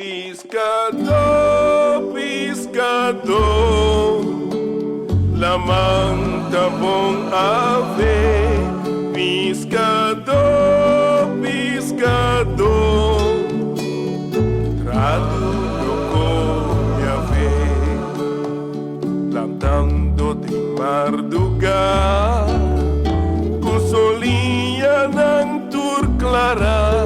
Pescador, pescador, lamang tabong ave. Pescador, pescador, traduco con ave. Plantando de marduga, cusolia ng turclara,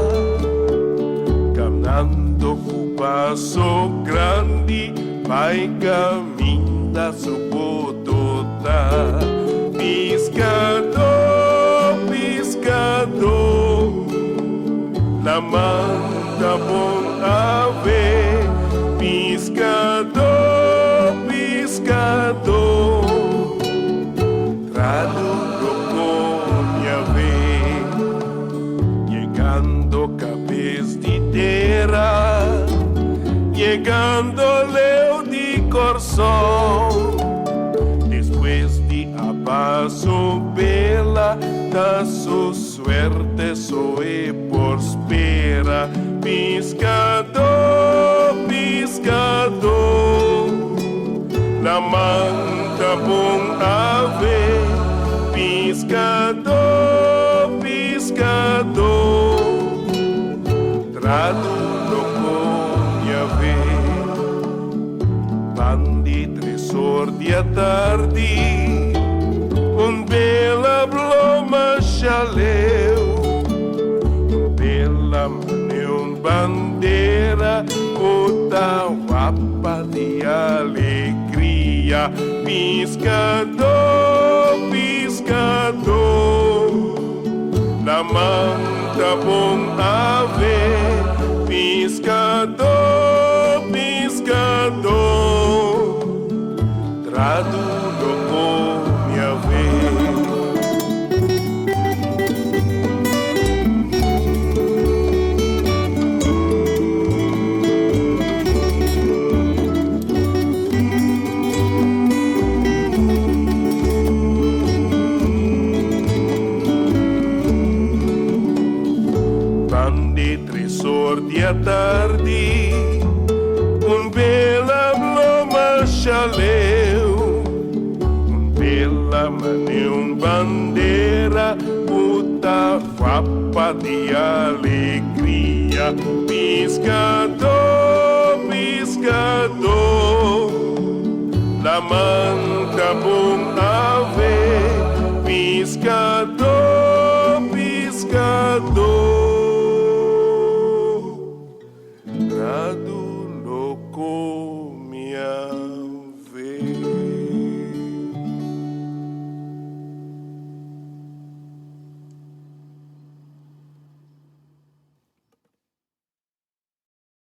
caminando com passo grande, vai caminhar su botota. Pescador, pescador, lamang tabong ave. Pescador, pescador, traduco con ave. Llegando cabez de terra, llegando leo de corzón. Después de abaso bela, da su suerte soy prospera. Pescador, pescador, lamang tabong ave. Pescador, pescador, traduco con ave. Bandi 3 horas da tarde, bela bloma chaleu, bela maneon bandeira, outra guapa de alegria. Pescador, pescador, lamang tabong ave. Pescador, pescador, traduco con ave. Bandi 3 horas da tarde, bela bloma chaleu, bela maneon bandeira, outra guapa de alegria. Pescador, pescador, lamang tabong ave. Pescador, pescador,